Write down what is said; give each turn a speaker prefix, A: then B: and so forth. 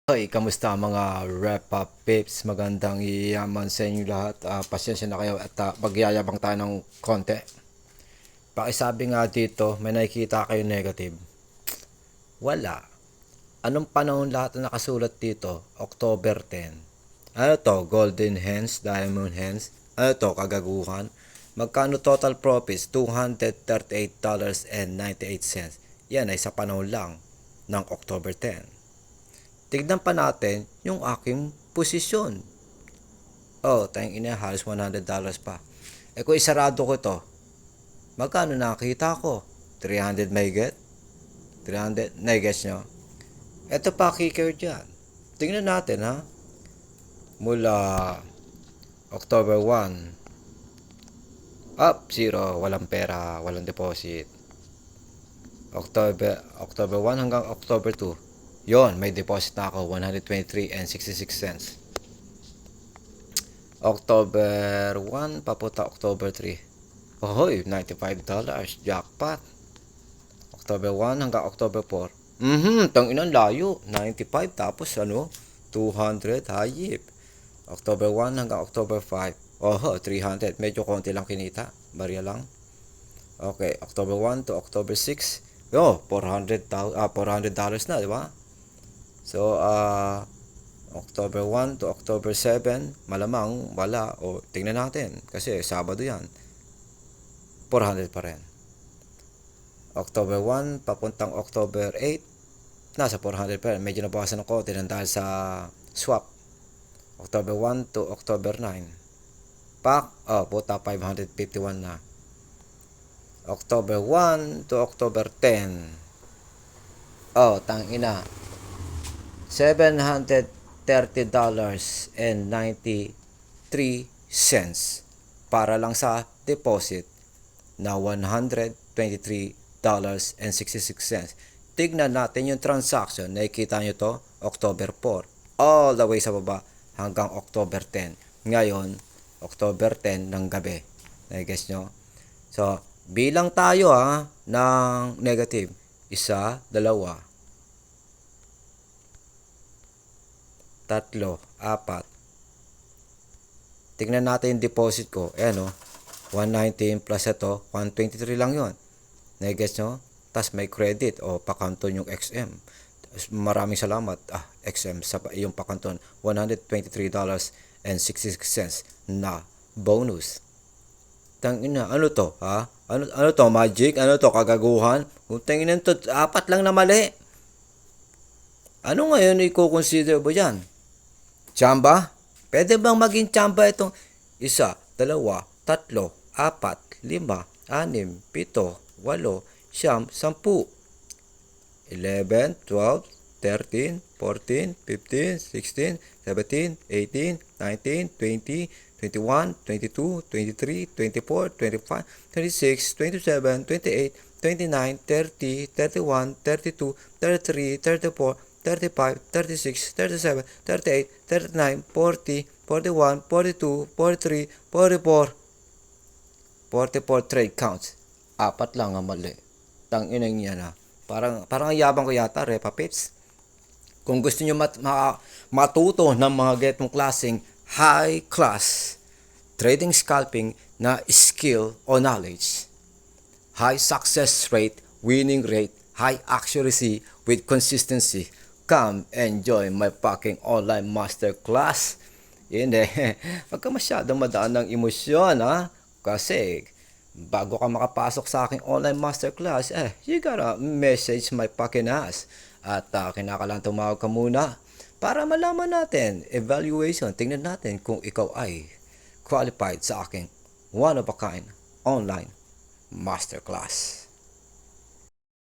A: Hoy, kamusta mga wrap-up pips? Magandang iyaman sa inyo lahat. Pasensya na kayo at magyayabang tayo ng konti. Pakisabi nga dito, may nakikita kayo negative. Wala. Anong panahon lahat na nakasulat dito? October 10. Ano to? Golden Hens? Diamond Hens? Ano to? Kagaguhan? Magkano total profits? $238.98. Yan ay sa panahon lang ng October 10. Tignan pa natin yung aking posisyon. Oh, tayong ina, halos $100 pa. Kung isarado ko to, magkano nakita ko? 300 may get? 300, na-guess nyo? Ito pa kicker dyan. Tingnan natin ha. Mula October 1, up, 0, walang pera, walang deposit. October 1 hanggang October 2. Yon, may deposit na ako, 123.66 cents. October 1, papunta October 3. Ohoy, $95. Jackpot. October 1 hanggang October 4. Tang inang layo. 95 tapos 200 hayip. October 1 hanggang October 5. Oho, 300. Medyo konti lang kinita. Barya lang. Okay, October 1 to October 6. $400 na, di ba? So, October 1 to October 7, malamang wala. O, tingnan natin. Kasi Sabado yan. 400 pa rin. October 1, papuntang October 8, nasa 400 pa rin. Medyo nabawasan ng konti dahil sa swap. October 1 to October 9. Puta 551 na. October 1 to October 10. Tangina. $730.93 para lang sa deposit na $123.66. Tignan natin yung transaction. Nakikita nyo to, October 4. All the way sa baba hanggang October 10. Ngayon, October 10 ng gabi. Na-guess nyo? So, bilang tayo ng negative. 1, 2, 3, 4. Tignan natin yung deposit ko. Ayan 119 plus ito, 123 lang yon. Na-guess nyo? Tapos may credit o pakanton yung XM. Maraming salamat XM sa yung pakanton. $123.66 na bonus. Tangina, ano to ha? Ano to, magic? Ano to, kagaguhan? Kung tingnan to, 4 lang na mali. Ano ngayon i-consider mo yan? Chamba? Pwede bang maging chamba itong 1, 2, 3, 4, 5, 6, 7, 8, 9, 10, 11, 12, 13, 14, 15, 16, 17, 18, 19, 20, 21, 22, 23, 24, 25, 26, 27, 28, 29, 30, 31, 32, 33, 34, 35, 36, 37, 38, 39, 40, 41, 42, 43, 44. 44 trade counts. 4 lang ang mali. Tanginang yan Parang ang yabang ko yata, Repa Pips. Kung gusto nyo matuto ng mga getong klaseng high class trading scalping na skill o knowledge, high success rate, winning rate, high accuracy with consistency, come enjoy my fucking online masterclass. Hindi, wag ka masyadong madaan ng emosyon kasi bago ka makapasok sa aking online masterclass, you gotta message my fucking ass. At kinakailangan tumawag ka muna para malaman natin, evaluation, tingnan natin kung ikaw ay qualified sa aking one of a kind online masterclass.